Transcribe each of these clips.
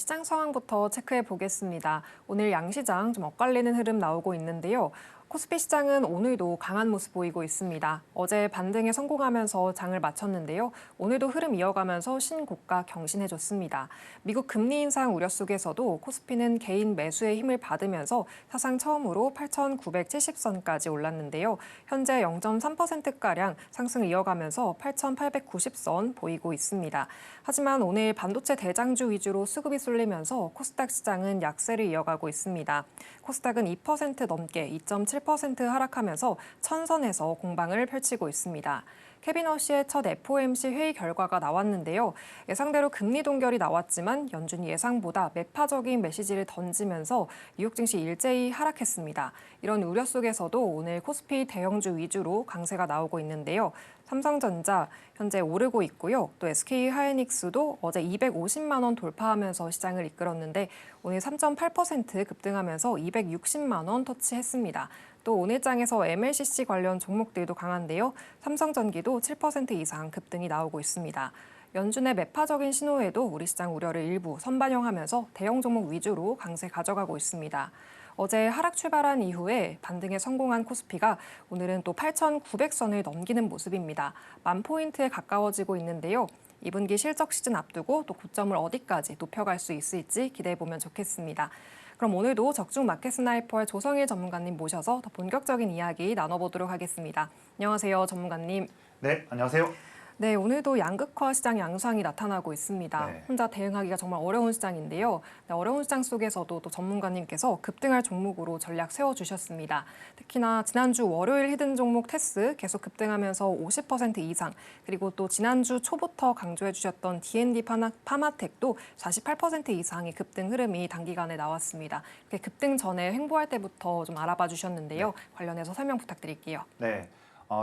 시장 상황부터 체크해 보겠습니다. 오늘 양시장 좀 엇갈리는 흐름 나오고 있는데요. 코스피 시장은 오늘도 강한 모습 보이고 있습니다. 어제 반등에 성공하면서 장을 마쳤는데요. 오늘도 흐름 이어가면서 신고가 경신해줬습니다. 미국 금리 인상 우려 속에서도 코스피는 개인 매수의 힘을 받으면서 사상 처음으로 8,970선까지 올랐는데요. 현재 0.3%가량 상승을 이어가면서 8,890선 보이고 있습니다. 하지만 오늘 반도체 대장주 위주로 수급이 쏠리면서 코스닥 시장은 약세를 이어가고 있습니다. 코스닥은 2% 넘게 2.7% 하락하면서 1000선에서 공방을 펼치고 있습니다. 케빈 허시의 첫 FOMC 회의 결과가 나왔는데요. 예상대로 금리 동결이 나왔지만 연준이 예상보다 매파적인 메시지를 던지면서 뉴욕 증시 일제히 하락했습니다. 이런 우려 속에서도 오늘 코스피 대형주 위주로 강세가 나오고 있는데요. 삼성전자 현재 오르고 있고요. 또 SK하이닉스도 어제 250만 원 돌파하면서 시장을 이끌었는데 오늘 3.8% 급등하면서 260만 원 터치했습니다. 또 오늘 장에서 MLCC 관련 종목들도 강한데요. 삼성전기도 7% 이상 급등이 나오고 있습니다. 연준의 매파적인 신호에도 우리 시장 우려를 일부 선반영하면서 대형 종목 위주로 강세 가져가고 있습니다. 어제 하락 출발한 이후에 반등에 성공한 코스피가 오늘은 또 8,900선을 넘기는 모습입니다. 10,000포인트에 가까워지고 있는데요. 2분기 실적 시즌 앞두고 또 고점을 어디까지 높여갈 수 있을지 기대해보면 좋겠습니다. 그럼 오늘도 적중 마켓 스나이퍼의 조성일 전문가님 모셔서 더 본격적인 이야기 나눠보도록 하겠습니다. 안녕하세요, 전문가님. 네, 안녕하세요. 네, 오늘도 양극화 시장 양상이 나타나고 있습니다. 네. 혼자 대응하기가 정말 어려운 시장인데요. 네, 어려운 시장 속에서도 또 전문가님께서 급등할 종목으로 전략 세워주셨습니다. 특히나 지난주 월요일 히든 종목 테스 계속 급등하면서 50% 이상, 그리고 또 지난주 초부터 강조해 주셨던 D&D 파마텍도 48% 이상의 급등 흐름이 단기간에 나왔습니다. 이렇게 급등 전에 횡보할 때부터 좀 알아봐 주셨는데요. 네. 관련해서 설명 부탁드릴게요. 네.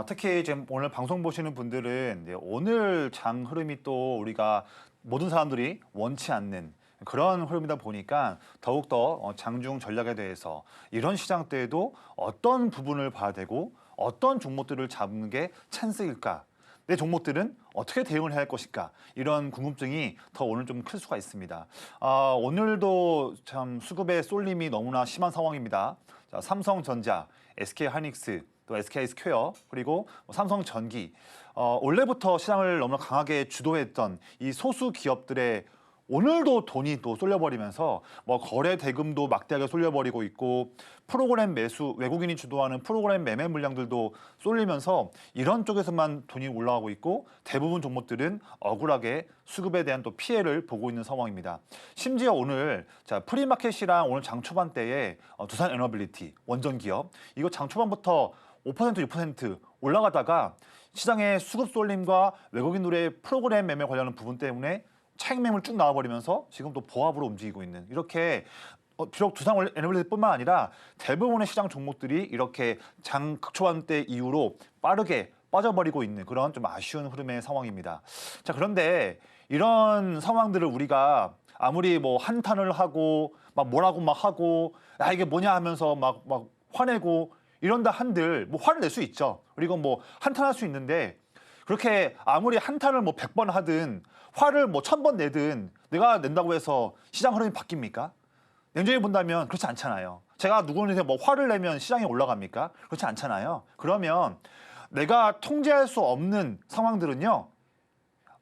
특히 지금 오늘 방송 보시는 분들은 이제 오늘 장 흐름이 또 우리가 모든 사람들이 원치 않는 그런 흐름이다 보니까 더욱더 장중 전략에 대해서 이런 시장 때에도 어떤 부분을 봐야 되고 어떤 종목들을 잡는 게 찬스일까? 내 종목들은 어떻게 대응을 해야 할 것일까? 이런 궁금증이 더 오늘 좀 클 수가 있습니다. 오늘도 참 수급의 쏠림이 너무나 심한 상황입니다. 자, 삼성전자, SK하이닉스, 또 SK스퀘어, 그리고 삼성전기. 원래부터 시장을 너무나 강하게 주도했던 이 소수 기업들의 오늘도 돈이 또 쏠려버리면서 거래 대금도 막대하게 쏠려버리고 있고 프로그램 매수, 외국인이 주도하는 프로그램 매매 물량들도 쏠리면서 이런 쪽에서만 돈이 올라가고 있고 대부분 종목들은 억울하게 수급에 대한 또 피해를 보고 있는 상황입니다. 심지어 오늘 프리마켓이랑 오늘 장 초반대에 두산 에너빌리티, 원전 기업 이거 장 초반부터 5%, 6% 올라가다가 시장의 수급 쏠림과 외국인들의 프로그램 매매 관련한 부분 때문에 차익 매물 쭉 나와버리면서 지금 또 보합으로 움직이고 있는 이렇게 비록 두산 에너빌리티뿐만 아니라 대부분의 시장 종목들이 이렇게 장 극초반 때 이후로 빠르게 빠져버리고 있는 그런 좀 아쉬운 흐름의 상황입니다. 자, 그런데 이런 상황들을 우리가 아무리 한탄을 하고 뭐라고 하고 이게 뭐냐 하면서 막 화내고 이런다 한들 화를 낼 수 있죠. 그리고 한탄할 수 있는데 그렇게 아무리 한탄을 100번 하든 화를 1000번 내든 내가 낸다고 해서 시장 흐름이 바뀝니까? 냉정히 본다면 그렇지 않잖아요. 제가 누구한테 화를 내면 시장이 올라갑니까? 그렇지 않잖아요. 그러면 내가 통제할 수 없는 상황들은요.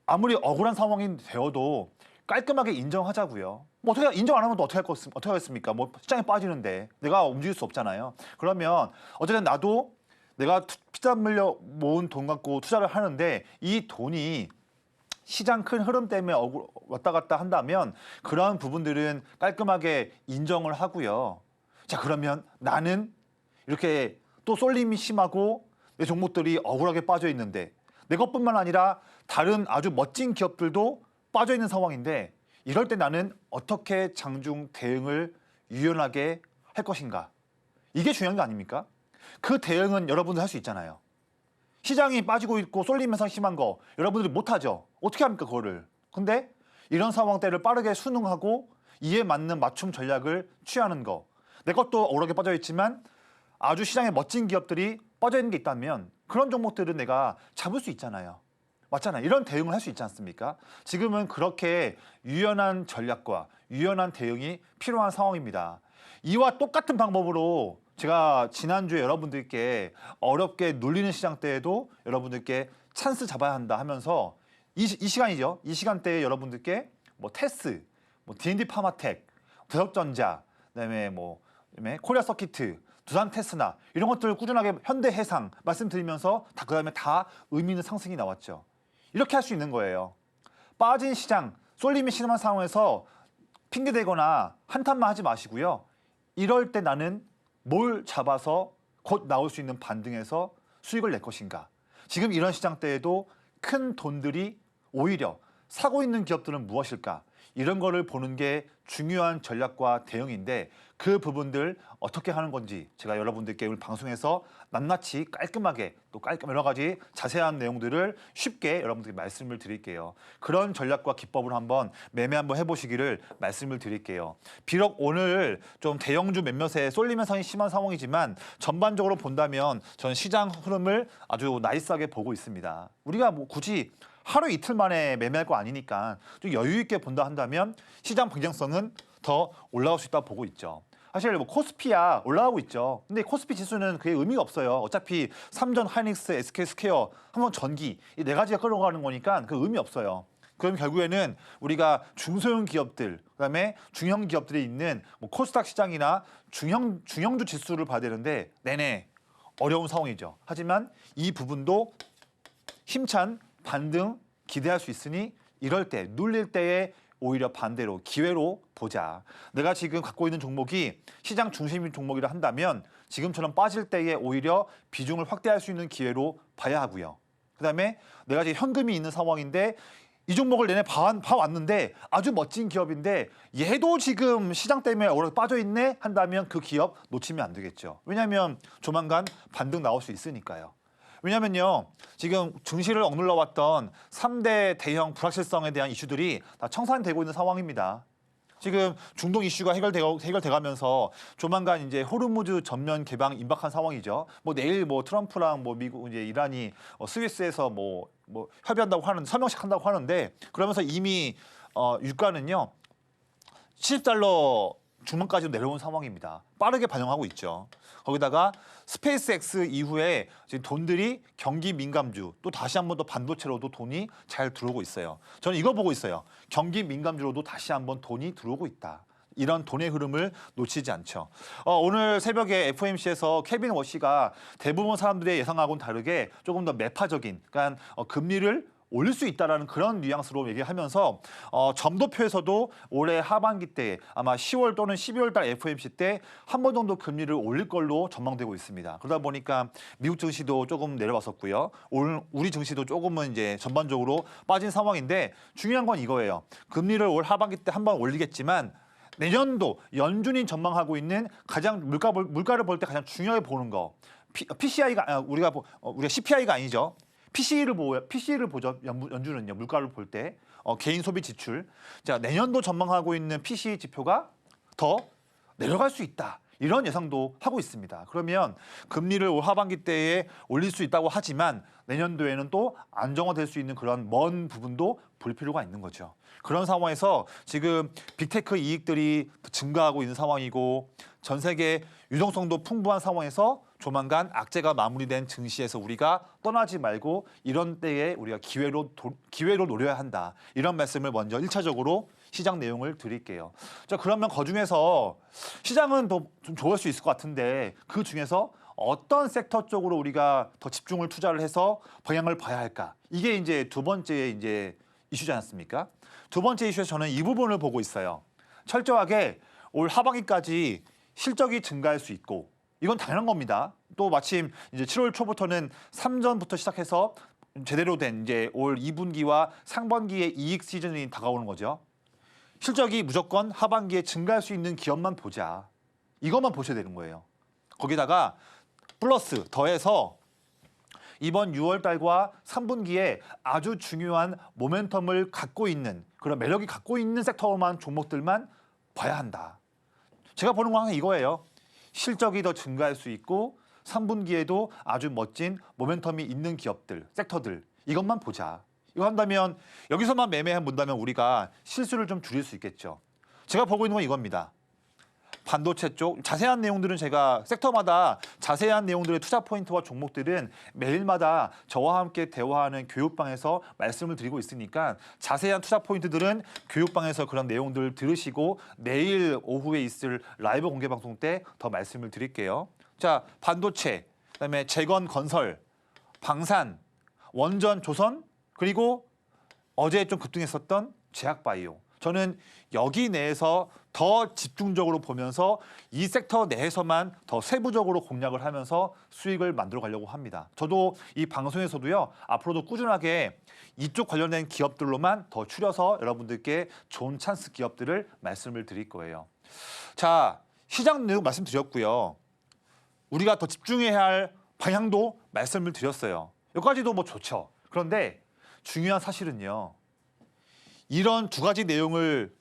아무리 억울한 상황이 되어도 깔끔하게 인정하자고요. 어떻게 인정 안 하면 또 어떻게 하겠습니까? 시장에 빠지는데 내가 움직일 수 없잖아요. 그러면 어쨌든 나도 내가 피땀 흘려 모은 돈 갖고 투자를 하는데 이 돈이 시장 큰 흐름 때문에 왔다 갔다 한다면 그런 부분들은 깔끔하게 인정을 하고요. 자, 그러면 나는 이렇게 또 쏠림이 심하고 내 종목들이 억울하게 빠져 있는데 내 것뿐만 아니라 다른 아주 멋진 기업들도 빠져 있는 상황인데 이럴 때 나는 어떻게 장중 대응을 유연하게 할 것인가? 이게 중요한 거 아닙니까? 그 대응은 여러분들 할 수 있잖아요. 시장이 빠지고 있고 쏠림 현상 심한 거 여러분들이 못하죠. 어떻게 합니까 그거를. 근데 이런 상황 때를 빠르게 순응하고 이에 맞는 맞춤 전략을 취하는 거. 내 것도 억울하게 빠져 있지만 아주 시장에 멋진 기업들이 빠져 있는 게 있다면 그런 종목들은 내가 잡을 수 있잖아요. 맞잖아요. 이런 대응을 할 수 있지 않습니까? 지금은 그렇게 유연한 전략과 유연한 대응이 필요한 상황입니다. 이와 똑같은 방법으로 제가 지난주에 여러분들께 어렵게 눌리는 시장 때에도 여러분들께 찬스 잡아야 한다 하면서 이 시간이죠. 이 시간대에 여러분들께 뭐 테스, 뭐 D&D 파마텍, 대석전자, 그다음에 코리아 서키트, 두산 테스나 이런 것들 꾸준하게 현대해상 말씀드리면서 그다음에 다 의미 있는 상승이 나왔죠. 이렇게 할 수 있는 거예요. 빠진 시장, 쏠림이 심한 상황에서 핑계대거나 한탄만 하지 마시고요. 이럴 때 나는 뭘 잡아서 곧 나올 수 있는 반등에서 수익을 낼 것인가. 지금 이런 시장 때에도 큰 돈들이 오히려 사고 있는 기업들은 무엇일까? 이런 거를 보는 게 중요한 전략과 대응인데 그 부분들 어떻게 하는 건지 제가 여러분들께 오늘 방송에서 낱낱이 깔끔하게 또 여러 가지 자세한 내용들을 쉽게 여러분들께 말씀을 드릴게요. 그런 전략과 기법을 매매 한번 해보시기를 말씀을 드릴게요. 비록 오늘 좀 대형주 몇몇에 쏠림 현상이 심한 상황이지만 전반적으로 본다면 저는 시장 흐름을 아주 나이스하게 보고 있습니다. 우리가 뭐 굳이 하루 이틀 만에 매매할 거 아니니까 좀 여유 있게 본다 한다면 시장 방향성은 더 올라갈 수 있다고 보고 있죠. 사실 뭐 코스피야 올라가고 있죠. 근데 코스피 지수는 그게 의미가 없어요. 어차피 삼전, 하이닉스, SK스퀘어, 한번 전기 이 네 가지가 끌어가는 거니까 그 의미 없어요. 그럼 결국에는 우리가 중소형 기업들, 그다음에 중형 기업들이 있는 뭐 코스닥 시장이나 중형주 지수를 봐야 되는데 내내 어려운 상황이죠. 하지만 이 부분도 힘찬 반등 기대할 수 있으니 이럴 때 눌릴 때에 오히려 반대로 기회로 보자. 내가 지금 갖고 있는 종목이 시장 중심인 종목이라 한다면 지금처럼 빠질 때에 오히려 비중을 확대할 수 있는 기회로 봐야 하고요. 그다음에 내가 지금 현금이 있는 상황인데 이 종목을 내내 봐왔는데 아주 멋진 기업인데 얘도 지금 시장 때문에 오래 빠져 있네 한다면 그 기업 놓치면 안 되겠죠. 왜냐하면 조만간 반등 나올 수 있으니까요. 왜냐면요, 지금 증시를 억눌러 왔던 3대 대형 불확실성에 대한 이슈들이 다 청산되고 있는 상황입니다. 지금 중동 이슈가 해결돼가면서 조만간 이제 호르무즈 전면 개방 임박한 상황이죠. 뭐 내일 뭐 트럼프랑 뭐 미국 이제 이란이 스위스에서 뭐 협의한다고 서명식 한다고 하는데 그러면서 이미 유가는요 70달러 중반까지 내려온 상황입니다. 빠르게 반영하고 있죠. 거기다가 스페이스X 이후에 지금 돈들이 경기 민감주 또 다시 한번 더 반도체로도 돈이 잘 들어오고 있어요. 저는 이거 보고 있어요. 경기 민감주로도 다시 한번 돈이 들어오고 있다. 이런 돈의 흐름을 놓치지 않죠. 오늘 새벽에 FOMC에서 케빈 워시가 대부분 사람들의 예상하고는 다르게 조금 더 매파적인, 그러니까 금리를 올릴 수 있다라는 그런 뉘앙스로 얘기하면서 점도표에서도 올해 하반기 때 아마 10월 또는 12월 달 FOMC 때 한 번 정도 금리를 올릴 걸로 전망되고 있습니다. 그러다 보니까 미국 증시도 조금 내려왔었고요. 오늘 우리 증시도 조금은 이제 전반적으로 빠진 상황인데 중요한 건 이거예요. 금리를 올 하반기 때 한 번 올리겠지만 내년도 연준이 전망하고 있는 가장 물가를 볼 때 가장 중요하게 보는 거 PCI가 우리가 CPI가 아니죠. PCE를 보죠. 연준은요. 물가를 볼 때 개인 소비 지출. 자, 내년도 전망하고 있는 PCE 지표가 더 내려갈 수 있다. 이런 예상도 하고 있습니다. 그러면 금리를 올 하반기 때에 올릴 수 있다고 하지만 내년도에는 또 안정화될 수 있는 그런 먼 부분도 볼 필요가 있는 거죠. 그런 상황에서 지금 빅테크 이익들이 증가하고 있는 상황이고 전 세계 유동성도 풍부한 상황에서 조만간 악재가 마무리된 증시에서 우리가 떠나지 말고 이런 때에 우리가 기회로 노려야 한다. 이런 말씀을 먼저 1차적으로 시장 내용을 드릴게요. 자, 그러면 그중에서 시장은 더 좀 좋을 수 있을 것 같은데 그 중에서 어떤 섹터 쪽으로 우리가 더 집중을 투자를 해서 방향을 봐야 할까? 이게 이제 두 번째 이제 이슈지 않습니까? 두 번째 이슈에서 저는 이 부분을 보고 있어요. 철저하게 올 하반기까지 실적이 증가할 수 있고 이건 당연한 겁니다. 또 마침 이제 7월 초부터는 3전부터 시작해서 제대로 된 이제 올 2분기와 상반기의 이익 시즌이 다가오는 거죠. 실적이 무조건 하반기에 증가할 수 있는 기업만 보자. 이것만 보셔야 되는 거예요. 거기다가 플러스 더해서 이번 6월 달과 3분기에 아주 중요한 모멘텀을 갖고 있는 그런 매력이 갖고 있는 섹터만 종목들만 봐야 한다. 제가 보는 건 항상 이거예요. 실적이 더 증가할 수 있고 3분기에도 아주 멋진 모멘텀이 있는 기업들, 섹터들 이것만 보자. 이거 한다면 여기서만 매매해 본다면 우리가 실수를 좀 줄일 수 있겠죠. 제가 보고 있는 건 이겁니다. 반도체 쪽 자세한 내용들은 제가 섹터마다 자세한 내용들의 투자 포인트와 종목들은 매일마다 저와 함께 대화하는 교육방에서 말씀을 드리고 있으니까 자세한 투자 포인트들은 교육방에서 그런 내용들 들으시고 내일 오후에 있을 라이브 공개 방송 때 더 말씀을 드릴게요. 자, 반도체, 그다음에 재건 건설, 방산, 원전 조선, 그리고 어제 좀 급등했었던 제약바이오. 저는 여기 내에서 더 집중적으로 보면서 이 섹터 내에서만 더 세부적으로 공략을 하면서 수익을 만들어 가려고 합니다. 저도 이 방송에서도요, 앞으로도 꾸준하게 이쪽 관련된 기업들로만 더 추려서 여러분들께 좋은 찬스 기업들을 말씀을 드릴 거예요. 자, 시장 내용 말씀드렸고요. 우리가 더 집중해야 할 방향도 말씀을 드렸어요. 여기까지도 뭐 좋죠. 그런데 중요한 사실은요. 이런 두 가지 내용을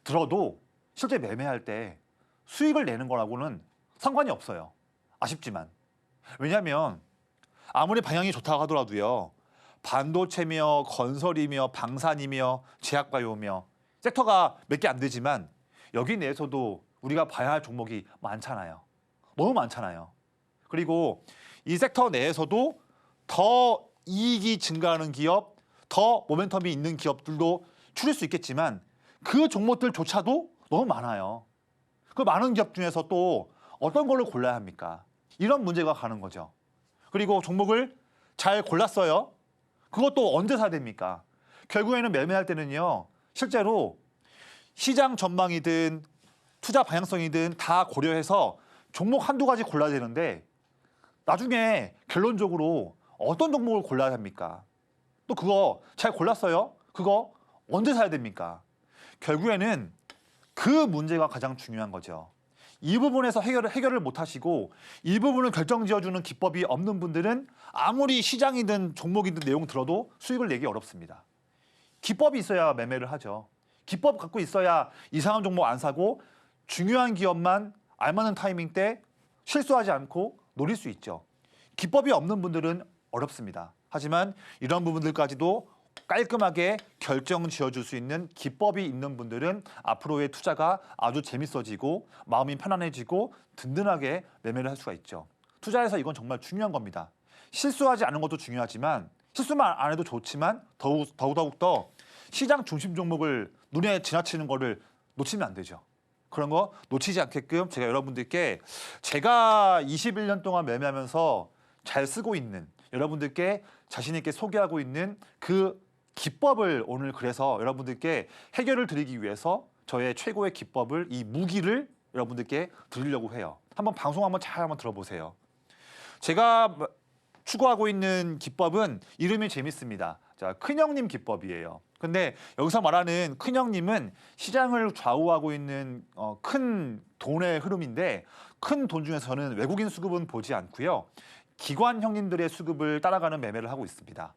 들어도 실제 매매할 때 수익을 내는 거라고는 상관이 없어요. 아쉽지만. 왜냐하면 아무리 방향이 좋다고 하더라도요. 반도체며 건설이며 방산이며 제약바이오며 섹터가 몇 개 안 되지만 여기 내에서도 우리가 봐야 할 종목이 많잖아요. 너무 많잖아요. 그리고 이 섹터 내에서도 더 이익이 증가하는 기업, 더 모멘텀이 있는 기업들도 추릴 수 있겠지만 그 종목들조차도 너무 많아요. 그 많은 기업 중에서 또 어떤 걸로 골라야 합니까? 이런 문제가 가는 거죠. 그리고 종목을 잘 골랐어요. 그것도 언제 사야 됩니까? 결국에는 매매할 때는요. 실제로 시장 전망이든 투자 방향성이든 다 고려해서 종목 한두 가지 골라야 되는데 나중에 결론적으로 어떤 종목을 골라야 합니까? 또 그거 잘 골랐어요? 그거 언제 사야 됩니까? 결국에는 그 문제가 가장 중요한 거죠. 이 부분에서 해결을 못 하시고 이 부분을 결정지어주는 기법이 없는 분들은 아무리 시장이든 종목이든 내용 들어도 수익을 내기 어렵습니다. 기법이 있어야 매매를 하죠. 기법 갖고 있어야 이상한 종목 안 사고 중요한 기업만 알맞은 타이밍 때 실수하지 않고 노릴 수 있죠. 기법이 없는 분들은 어렵습니다. 하지만 이런 부분들까지도 깔끔하게 결정 지어줄 수 있는 기법이 있는 분들은 앞으로의 투자가 아주 재밌어지고 마음이 편안해지고 든든하게 매매를 할 수가 있죠. 투자에서 이건 정말 중요한 겁니다. 실수하지 않은 것도 중요하지만 실수만 안 해도 좋지만 더욱 더 시장 중심 종목을 눈에 지나치는 거를 놓치면 안 되죠. 그런 거 놓치지 않게끔 제가 여러분들께 제가 21년 동안 매매하면서 잘 쓰고 있는 여러분들께 자신 있게 소개하고 있는 그 기법을 오늘 그래서 여러분들께 해결을 드리기 위해서 저의 최고의 기법을 이 무기를 여러분들께 드리려고 해요. 한번 방송 잘 들어보세요. 제가 추구하고 있는 기법은 이름이 재밌습니다. 자, 큰형님 기법이에요. 근데 여기서 말하는 큰형님은 시장을 좌우하고 있는 큰 돈의 흐름인데 큰 돈 중에서 저는 외국인 수급은 보지 않고요. 기관 형님들의 수급을 따라가는 매매를 하고 있습니다.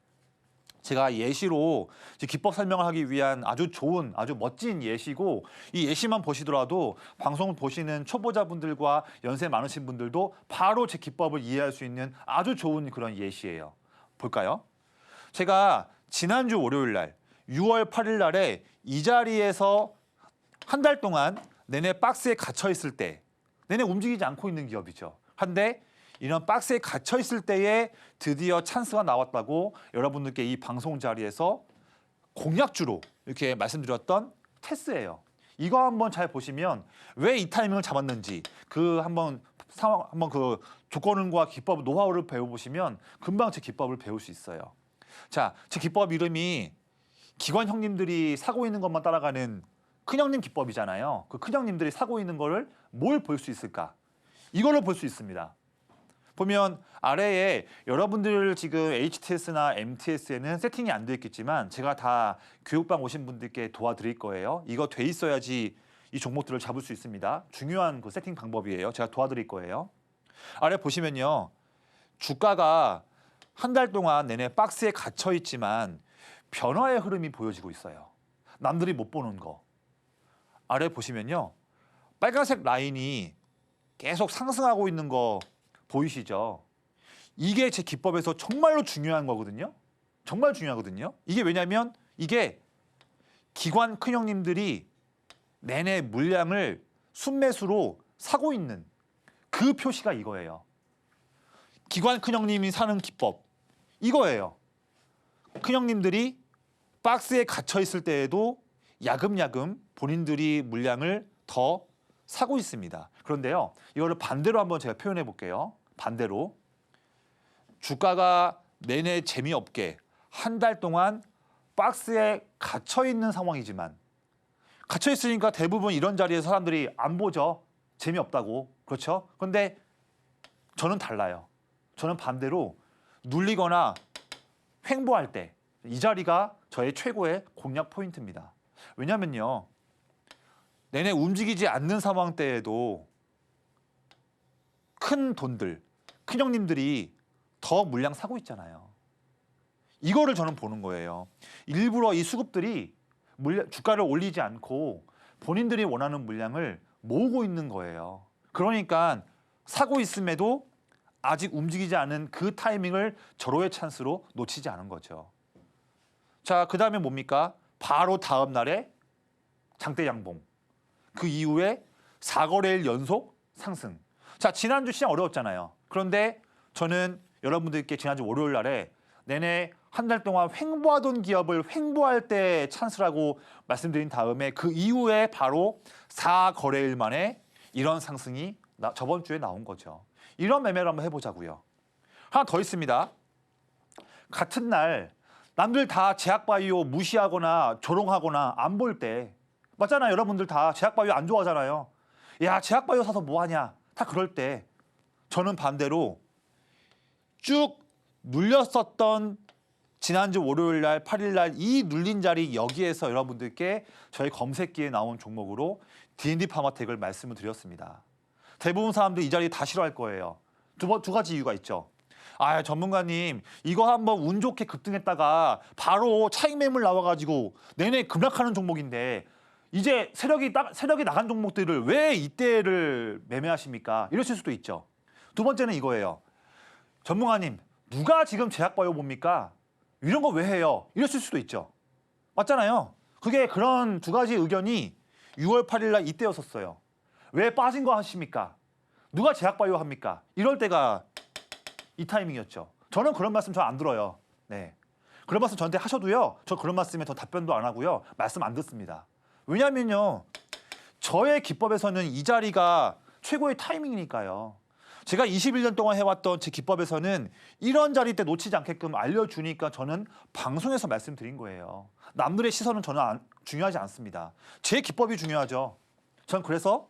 제가 예시로 기법 설명을 하기 위한 아주 좋은, 아주 멋진 예시고 이 예시만 보시더라도 방송을 보시는 초보자분들과 연세 많으신 분들도 바로 제 기법을 이해할 수 있는 아주 좋은 그런 예시예요. 볼까요? 제가 지난주 월요일 날 6월 8일 날에 이 자리에서 한 달 동안 내내 박스에 갇혀 있을 때 내내 움직이지 않고 있는 기업이죠. 한데 이런 박스에 갇혀 있을 때에 드디어 찬스가 나왔다고 여러분들께 이 방송 자리에서 공략주로 이렇게 말씀드렸던 테스예요. 이거 한번 잘 보시면 왜 이 타이밍을 잡았는지 그 한번 그 조건과 기법 노하우를 배워보시면 금방 제 기법을 배울 수 있어요. 자, 제 기법 이름이 기관 형님들이 사고 있는 것만 따라가는 큰형님 기법이잖아요. 그 큰형님들이 사고 있는 거를 뭘 볼 수 있을까? 이걸로 볼 수 있습니다. 보면 아래에 여러분들 지금 HTS나 MTS에는 세팅이 안 돼 있겠지만 제가 다 교육방 오신 분들께 도와드릴 거예요. 이거 돼 있어야지 이 종목들을 잡을 수 있습니다. 중요한 그 세팅 방법이에요. 제가 도와드릴 거예요. 아래 보시면요. 주가가 한 달 동안 내내 박스에 갇혀 있지만 변화의 흐름이 보여지고 있어요. 남들이 못 보는 거. 아래 보시면요. 빨간색 라인이 계속 상승하고 있는 거 보이시죠? 이게 제 기법에서 정말로 중요한 거거든요. 정말 중요하거든요. 이게 왜냐하면 이게 기관 큰형님들이 내내 물량을 순매수로 사고 있는 그 표시가 이거예요. 기관 큰형님이 사는 기법 이거예요. 큰형님들이 박스에 갇혀 있을 때에도 야금야금 본인들이 물량을 더 사고 있습니다. 그런데요, 이거를 반대로 한번 제가 표현해 볼게요. 반대로 주가가 내내 재미없게 한 달 동안 박스에 갇혀 있는 상황이지만 갇혀 있으니까 대부분 이런 자리에서 사람들이 안 보죠. 재미없다고. 그렇죠? 그런데 저는 달라요. 저는 반대로 눌리거나 횡보할 때 이 자리가 저의 최고의 공략 포인트입니다. 왜냐면요, 내내 움직이지 않는 상황 때에도 큰 돈들, 큰 형님들이 더 물량 사고 있잖아요. 이거를 저는 보는 거예요. 일부러 이 수급들이 주가를 올리지 않고 본인들이 원하는 물량을 모으고 있는 거예요. 그러니까 사고 있음에도 아직 움직이지 않은 그 타이밍을 절호의 찬스로 놓치지 않은 거죠. 자, 그 다음에 뭡니까? 바로 다음 날에 장대 양봉. 그 이후에 4거래일 연속 상승. 자, 지난주 시장 어려웠잖아요. 그런데 저는 여러분들께 지난주 월요일 날에 내내 한 달 동안 횡보하던 기업을 횡보할 때 찬스라고 말씀드린 다음에 그 이후에 바로 4거래일 만에 이런 상승이 저번 주에 나온 거죠. 이런 매매를 한번 해보자고요. 하나 더 있습니다. 같은 날 남들 다 제약바이오 무시하거나 조롱하거나 안 볼 때 맞잖아요. 여러분들 다 제약바이오 안 좋아하잖아요. 야, 제약바이오 사서 뭐하냐. 다 그럴 때 저는 반대로 쭉 눌렸었던 지난주 월요일 날 8일 날 이 눌린 자리 여기에서 여러분들께 저희 검색기에 나온 종목으로 D&D 파마텍을 말씀을 드렸습니다. 대부분 사람들이 이 자리 다 싫어할 거예요. 두 가지 이유가 있죠. 아, 전문가님 이거 한번 운 좋게 급등했다가 바로 차익 매물 나와가지고 내내 급락하는 종목인데 이제 세력이 나간 종목들을 왜 이때를 매매하십니까? 이러실 수도 있죠. 두 번째는 이거예요. 전문가님 누가 지금 제약바이오 봅니까? 이런 거 왜 해요? 이러실 수도 있죠. 맞잖아요. 그게 그런 두 가지 의견이 6월 8일 날 이때였었어요. 왜 빠진 거 하십니까? 누가 제약바이오 합니까? 이럴 때가 이 타이밍이었죠. 저는 그런 말씀 잘 안 들어요. 네. 그런 말씀 저한테 하셔도요. 저 그런 말씀에 더 답변도 안 하고요. 말씀 안 듣습니다. 왜냐면요. 저의 기법에서는 이 자리가 최고의 타이밍이니까요. 제가 21년 동안 해왔던 제 기법에서는 이런 자리 때 놓치지 않게끔 알려주니까 저는 방송에서 말씀드린 거예요. 남들의 시선은 저는 중요하지 않습니다. 제 기법이 중요하죠. 전 그래서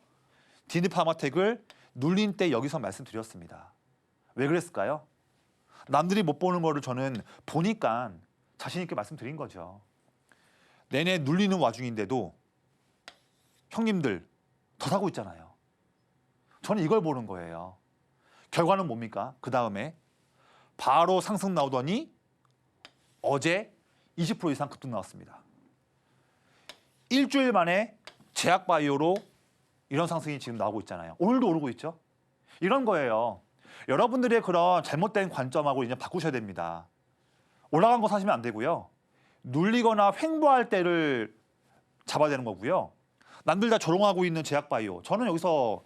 D&D 파마텍을 눌린 때 여기서 말씀드렸습니다. 왜 그랬을까요? 남들이 못 보는 거를 저는 보니까 자신 있게 말씀드린 거죠. 내내 눌리는 와중인데도 형님들 더 사고 있잖아요. 저는 이걸 보는 거예요. 결과는 뭡니까? 그 다음에 바로 상승 나오더니 어제 20% 이상 급등 나왔습니다. 일주일 만에 제약바이오로 이런 상승이 지금 나오고 있잖아요. 오늘도 오르고 있죠. 이런 거예요. 여러분들의 그런 잘못된 관점하고 이제 바꾸셔야 됩니다. 올라간 거 사시면 안 되고요. 눌리거나 횡보할 때를 잡아야 되는 거고요. 남들 다 조롱하고 있는 제약바이오. 저는 여기서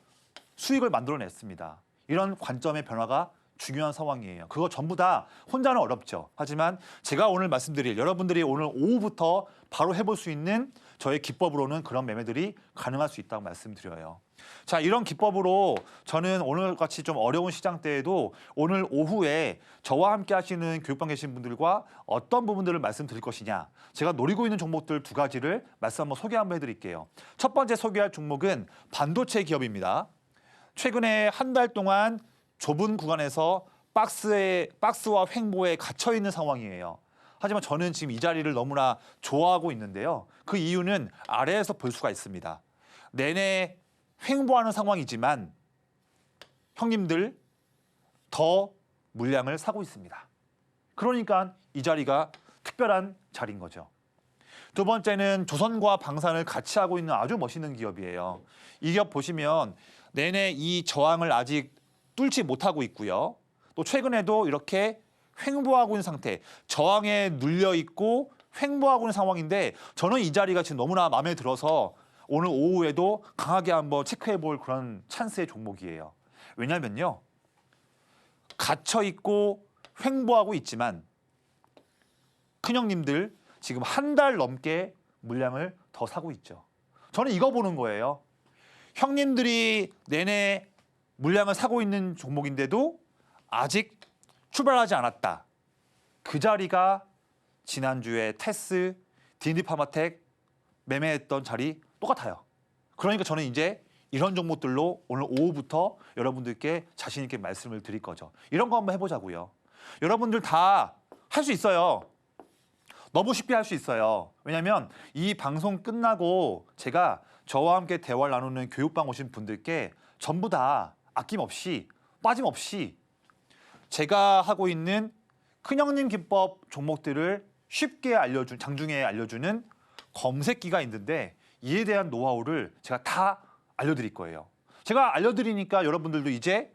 수익을 만들어냈습니다. 이런 관점의 변화가 중요한 상황이에요. 그거 전부 다 혼자는 어렵죠. 하지만 제가 오늘 말씀드릴 여러분들이 오늘 오후부터 바로 해볼 수 있는 저의 기법으로는 그런 매매들이 가능할 수 있다고 말씀드려요. 자, 이런 기법으로 저는 오늘같이 좀 어려운 시장 때에도 오늘 오후에 저와 함께 하시는 교육반 계신 분들과 어떤 부분들을 말씀드릴 것이냐. 제가 노리고 있는 종목들 두 가지를 말씀 한번 소개 한번 해드릴게요. 첫 번째 소개할 종목은 반도체 기업입니다. 최근에 한 달 동안 좁은 구간에서 박스와 횡보에 갇혀 있는 상황이에요. 하지만 저는 지금 이 자리를 너무나 좋아하고 있는데요. 그 이유는 아래에서 볼 수가 있습니다. 내내 횡보하는 상황이지만 형님들 더 물량을 사고 있습니다. 그러니까 이 자리가 특별한 자리인 거죠. 두 번째는 조선과 방산을 같이 하고 있는 아주 멋있는 기업이에요. 이 기업 보시면 내내 이 저항을 아직 뚫지 못하고 있고요. 또 최근에도 이렇게 횡보하고 있는 상태, 저항에 눌려 있고 횡보하고 있는 상황인데 저는 이 자리가 지금 너무나 마음에 들어서 오늘 오후에도 강하게 한번 체크해 볼 그런 찬스의 종목이에요. 왜냐면요. 갇혀 있고 횡보하고 있지만 큰형님들 지금 한 달 넘게 물량을 더 사고 있죠. 저는 이거 보는 거예요. 형님들이 내내 물량을 사고 있는 종목인데도 아직 출발하지 않았다. 그 자리가 지난주에 테스, D&D 파마텍 매매했던 자리 똑같아요. 그러니까 저는 이제 이런 종목들로 오늘 오후부터 여러분들께 자신 있게 말씀을 드릴 거죠. 이런 거 한번 해보자고요. 여러분들 다 할 수 있어요. 너무 쉽게 할 수 있어요. 왜냐하면 이 방송 끝나고 제가 저와 함께 대화를 나누는 교육방 오신 분들께 전부 다 아낌없이 빠짐없이 제가 하고 있는 큰형님 기법 종목들을 쉽게 장중에 알려주는 검색기가 있는데 이에 대한 노하우를 제가 다 알려드릴 거예요. 제가 알려드리니까 여러분들도 이제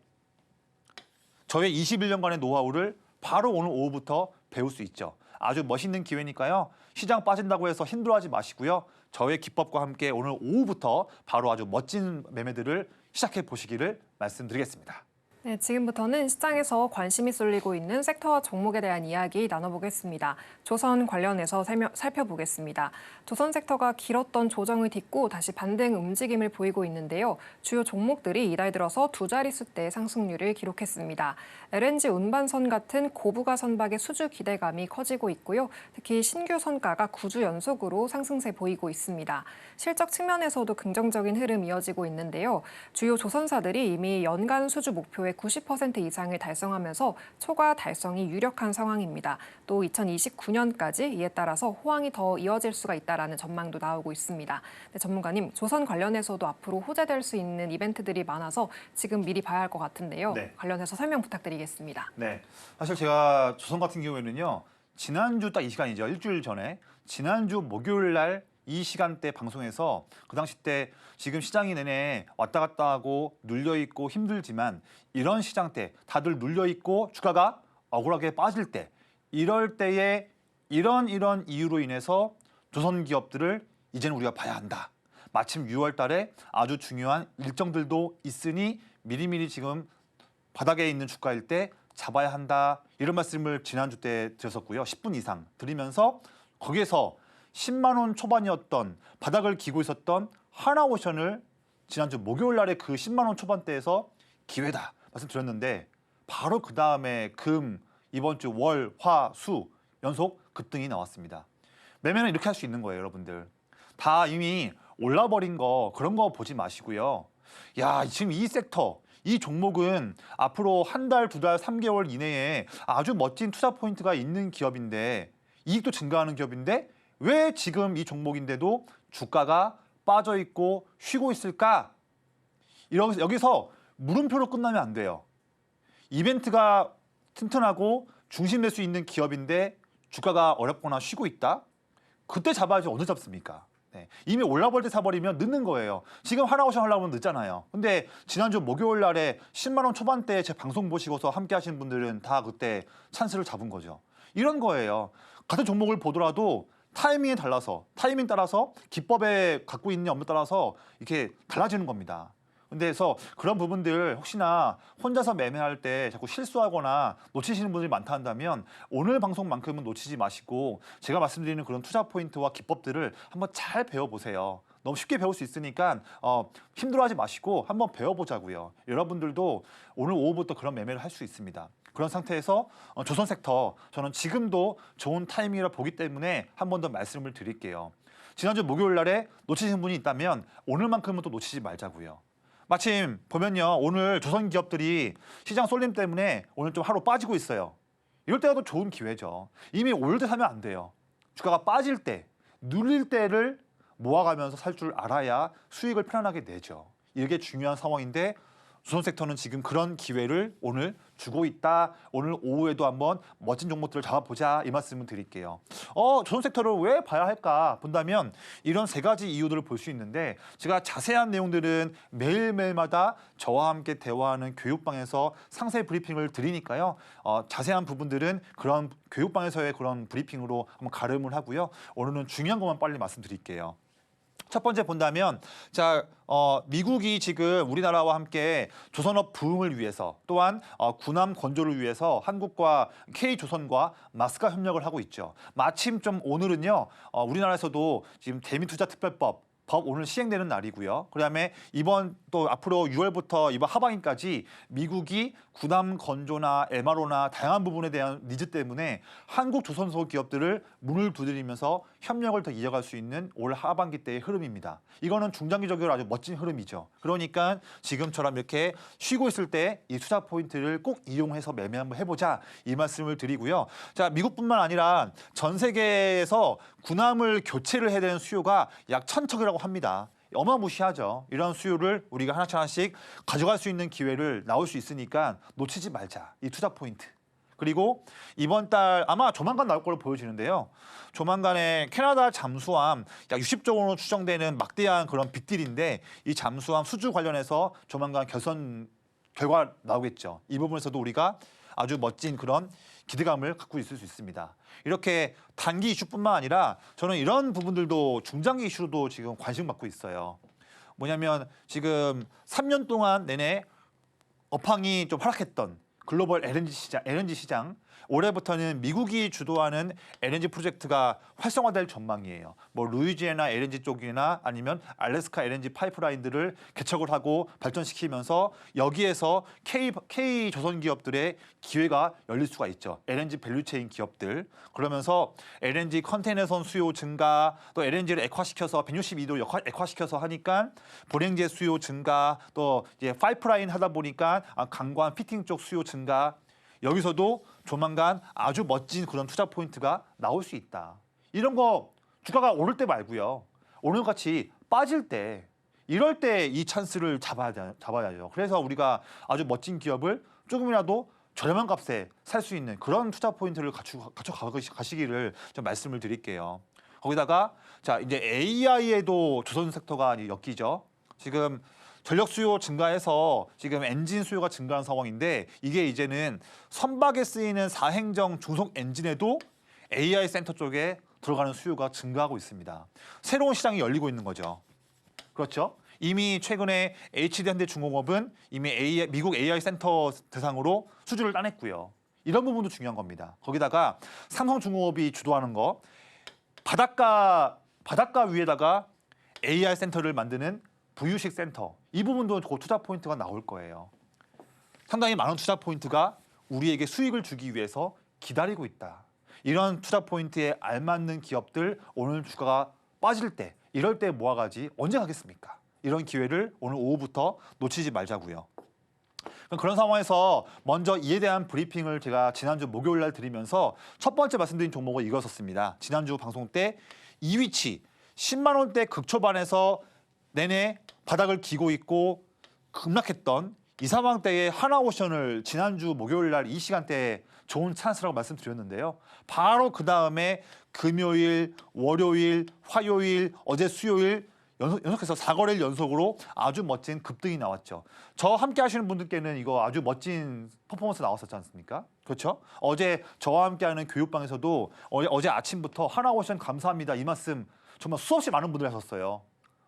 저의 21년간의 노하우를 바로 오늘 오후부터 배울 수 있죠. 아주 멋있는 기회니까요. 시장 빠진다고 해서 힘들어하지 마시고요. 저의 기법과 함께 오늘 오후부터 바로 아주 멋진 매매들을 시작해 보시기를 말씀드리겠습니다. 네, 지금부터는 시장에서 관심이 쏠리고 있는 섹터와 종목에 대한 이야기 나눠보겠습니다. 조선 관련해서 살펴보겠습니다. 조선 섹터가 길었던 조정을 딛고 다시 반등 움직임을 보이고 있는데요. 주요 종목들이 이달 들어서 두 자릿수대 상승률을 기록했습니다. LNG 운반선 같은 고부가 선박의 수주 기대감이 커지고 있고요. 특히 신규 선가가 9주 연속으로 상승세 보이고 있습니다. 실적 측면에서도 긍정적인 흐름 이어지고 있는데요. 주요 조선사들이 이미 연간 수주 목표의 90% 이상을 달성하면서 초과 달성이 유력한 상황입니다. 또 2029년까지 이에 따라서 호황이 더 이어질 수가 있다라는 전망도 나오고 있습니다. 네, 전문가님, 조선 관련해서도 앞으로 호재될 수 있는 이벤트들이 많아서 지금 미리 봐야 할 것 같은데요. 네. 관련해서 설명 부탁드리겠습니다. 네, 사실 제가 조선 같은 경우에는요. 지난주 딱 이 시간이죠. 일주일 전에 지난주 목요일 날 이 시간대 방송에서 그 당시 때 지금 시장이 내내 왔다 갔다 하고 눌려 있고 힘들지만 이런 시장 때 다들 눌려 있고 주가가 억울하게 빠질 때 이럴 때에 이런 이유로 인해서 조선 기업들을 이제는 우리가 봐야 한다. 마침 6월 달에 아주 중요한 일정들도 있으니 미리미리 지금 바닥에 있는 주가일 때 잡아야 한다. 이런 말씀을 지난주 때 드렸었고요. 10분 이상 드리면서 거기에서 10만 원 초반이었던 바닥을 기고 있었던 하나오션을 지난주 목요일 날에 그 10만 원 초반대에서 기회다 말씀드렸는데 바로 그 다음에 이번 주 월, 화, 수 연속 급등이 나왔습니다. 매매는 이렇게 할 수 있는 거예요, 여러분들. 다 이미 올라버린 거 그런 거 보지 마시고요. 야, 지금 이 섹터 이 종목은 앞으로 한 달, 두 달, 3개월 이내에 아주 멋진 투자 포인트가 있는 기업인데 이익도 증가하는 기업인데 왜 지금 이 종목인데도 주가가 빠져 있고 쉬고 있을까? 여기서 물음표로 끝나면 안 돼요. 이벤트가 튼튼하고 중심 낼 수 있는 기업인데 주가가 어렵거나 쉬고 있다? 그때 잡아야지 언제 잡습니까? 네. 이미 올라볼 때 사버리면 늦는 거예요. 지금 하나오션 하려면 늦잖아요. 근데 지난주 목요일 날에 10만 원 초반대에 제 방송 보시고서 함께 하신 분들은 다 그때 찬스를 잡은 거죠. 이런 거예요. 같은 종목을 보더라도 타이밍에 따라서 기법에 갖고 있는 업무 따라서 이렇게 달라지는 겁니다. 그래서 그런 부분들 혹시나 혼자서 매매할 때 자꾸 실수하거나 놓치시는 분들이 많다 한다면 오늘 방송만큼은 놓치지 마시고 제가 말씀드리는 그런 투자 포인트와 기법들을 한번 잘 배워보세요. 너무 쉽게 배울 수 있으니까 힘들어하지 마시고 한번 배워보자고요. 여러분들도 오늘 오후부터 그런 매매를 할 수 있습니다. 그런 상태에서 조선 섹터 저는 지금도 좋은 타이밍이라 보기 때문에 한 번 더 말씀을 드릴게요. 지난주 목요일 날에 놓치신 분이 있다면 오늘만큼은 또 놓치지 말자고요. 마침 보면요. 오늘 조선 기업들이 시장 쏠림 때문에 오늘 좀 하루 빠지고 있어요. 이럴 때가 또 좋은 기회죠. 이미 오를 때 사면 안 돼요. 주가가 빠질 때, 눌릴 때를 모아가면서 살 줄 알아야 수익을 편안하게 내죠. 이게 중요한 상황인데 조선섹터는 지금 그런 기회를 오늘 주고 있다. 오늘 오후에도 한번 멋진 종목들을 잡아보자 이 말씀을 드릴게요. 조선섹터를 왜 봐야 할까 본다면 이런 세 가지 이유들을 볼 수 있는데 제가 자세한 내용들은 매일매일마다 저와 함께 대화하는 교육방에서 상세 브리핑을 드리니까요. 자세한 부분들은 그런 교육방에서의 그런 브리핑으로 한번 가름을 하고요. 오늘은 중요한 것만 빨리 말씀드릴게요. 첫 번째 본다면 미국이 지금 우리나라와 함께 조선업 부흥을 위해서 또한 군함 건조를 위해서 한국과 K조선과 마스카 협력을 하고 있죠. 마침 좀 오늘은요. 우리나라에서도 지금 대미투자특별법 오늘 시행되는 날이고요. 그다음에 이번 또 앞으로 6월부터 이번 하반기까지 미국이 군함 건조나 MRO나 다양한 부분에 대한 니즈 때문에 한국 조선소 기업들을 문을 두드리면서 협력을 더 이어갈 수 있는 올 하반기 때의 흐름입니다. 이거는 중장기적으로 아주 멋진 흐름이죠. 그러니까 지금처럼 이렇게 쉬고 있을 때 이 투자 포인트를 꼭 이용해서 매매 한번 해보자 이 말씀을 드리고요. 자, 미국뿐만 아니라 전 세계에서 군함을 교체를 해야 되는 수요가 약 1,000척이라고 합니다. 어마무시하죠. 이런 수요를 우리가 하나씩 가져갈 수 있는 기회를 나올 수 있으니까 놓치지 말자. 이 투자 포인트. 그리고 이번 달 아마 조만간 나올 걸로 보여지는데요. 조만간에 캐나다 잠수함 약 60조 원으로 추정되는 막대한 그런 빅딜인데 이 잠수함 수주 관련해서 조만간 결선 결과 나오겠죠. 이 부분에서도 우리가 아주 멋진 그런 기대감을 갖고 있을 수 있습니다. 이렇게 단기 이슈뿐만 아니라 저는 이런 부분들도 중장기 이슈로도 지금 관심 받고 있어요. 뭐냐면 지금 3년 동안 내내 업황이 좀 하락했던 글로벌 LNG 시장 올해부터는 미국이 주도하는 LNG 프로젝트가 활성화될 전망이에요. 뭐 루이지애나 LNG 쪽이나 아니면 알래스카 LNG 파이프라인들을 개척을 하고 발전시키면서 여기에서 K 조선 기업들의 기회가 열릴 수가 있죠. LNG 밸류체인 기업들. 그러면서 LNG 컨테이너선 수요 증가, 또 LNG를 액화시켜서 162도 액화시켜서 하니까 불행제 수요 증가, 또 이제 파이프라인 하다 보니까 강관 피팅 쪽 수요 증가. 여기서도 조만간 아주 멋진 그런 투자 포인트가 나올 수 있다. 이런 거 주가가 오를 때 말고요. 오늘 같이 빠질 때 이럴 때 이 찬스를 잡아야죠. 그래서 우리가 아주 멋진 기업을 조금이라도 저렴한 값에 살 수 있는 그런 투자 포인트를 가지기를 좀 말씀을 드릴게요. 거기다가 자 이제 AI에도 조선 섹터가 엮이죠. 지금 전력 수요 증가해서 지금 엔진 수요가 증가한 상황인데 이게 이제는 선박에 쓰이는 사행정 중속 엔진에도 AI 센터 쪽에 들어가는 수요가 증가하고 있습니다. 새로운 시장이 열리고 있는 거죠. 그렇죠? 이미 최근에 HD현대중공업은 이미 미국 AI 센터 대상으로 수주를 따냈고요. 이런 부분도 중요한 겁니다. 거기다가 삼성중공업이 주도하는 거 바닷가 위에다가 AI 센터를 만드는 부유식 센터 이 부분도 그 투자 포인트가 나올 거예요. 상당히 많은 투자 포인트가 우리에게 수익을 주기 위해서 기다리고 있다. 이런 투자 포인트에 알맞는 기업들 오늘 주가가 빠질 때 이럴 때 모아가지 언제 가겠습니까? 이런 기회를 오늘 오후부터 놓치지 말자고요. 그런 상황에서 먼저 이에 대한 브리핑을 제가 지난주 목요일 날 드리면서 첫 번째 말씀드린 종목은 이거였습니다. 지난주 방송 때 이 위치 10만 원대 극초반에서 내내 바닥을 기고 있고 급락했던 이 상황대의 하나오션을 지난주 목요일 날 이 시간대에 좋은 찬스라고 말씀드렸는데요. 바로 그 다음에 금요일, 월요일, 화요일, 어제 수요일 연속해서 4거래일 연속으로 아주 멋진 급등이 나왔죠. 저 함께 하시는 분들께는 이거 아주 멋진 퍼포먼스 나왔었지 않습니까? 그렇죠? 어제 저와 함께하는 교육방에서도 어제 아침부터 하나오션 감사합니다. 이 말씀 정말 수없이 많은 분들이 하셨어요.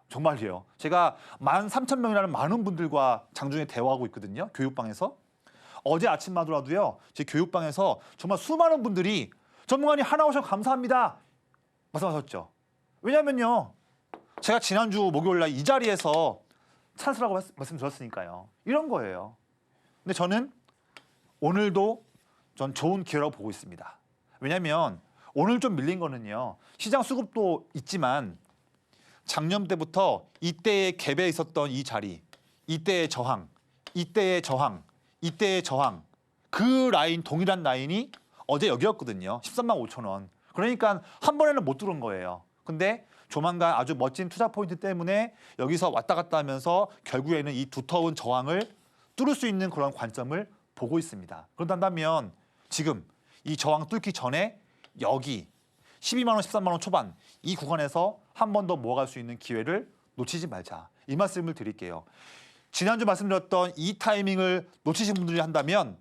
정말이에요. 제가 13,000명이라는 많은 분들과 장중에 대화하고 있거든요. 교육방에서. 어제 아침만 하더라도요. 제 교육방에서 정말 수많은 분들이 전문가님 하나오션 감사합니다. 말씀하셨죠. 왜냐면요. 제가 지난주 목요일 날 이 자리에서 찬스라고 말씀드렸으니까요. 이런 거예요. 근데 저는 오늘도 전 좋은 기회라고 보고 있습니다. 왜냐면 오늘 좀 밀린 거는요. 시장 수급도 있지만 작년 때부터 이때의 갭에 있었던 이 자리, 이때의 저항, 이때의 저항, 이때의 저항 그 라인 동일한 라인이 어제 여기였거든요. 13만 5천 원. 그러니까 한 번에는 못 들어온 거예요. 근데 조만간 아주 멋진 투자 포인트 때문에 여기서 왔다 갔다 하면서 결국에는 이 두터운 저항을 뚫을 수 있는 그런 관점을 보고 있습니다. 그렇다면 지금 이 저항 뚫기 전에 여기 12만 원, 13만 원 초반 이 구간에서 한 번 더 모아갈 수 있는 기회를 놓치지 말자. 이 말씀을 드릴게요. 지난주 말씀드렸던 이 타이밍을 놓치신 분들이 한다면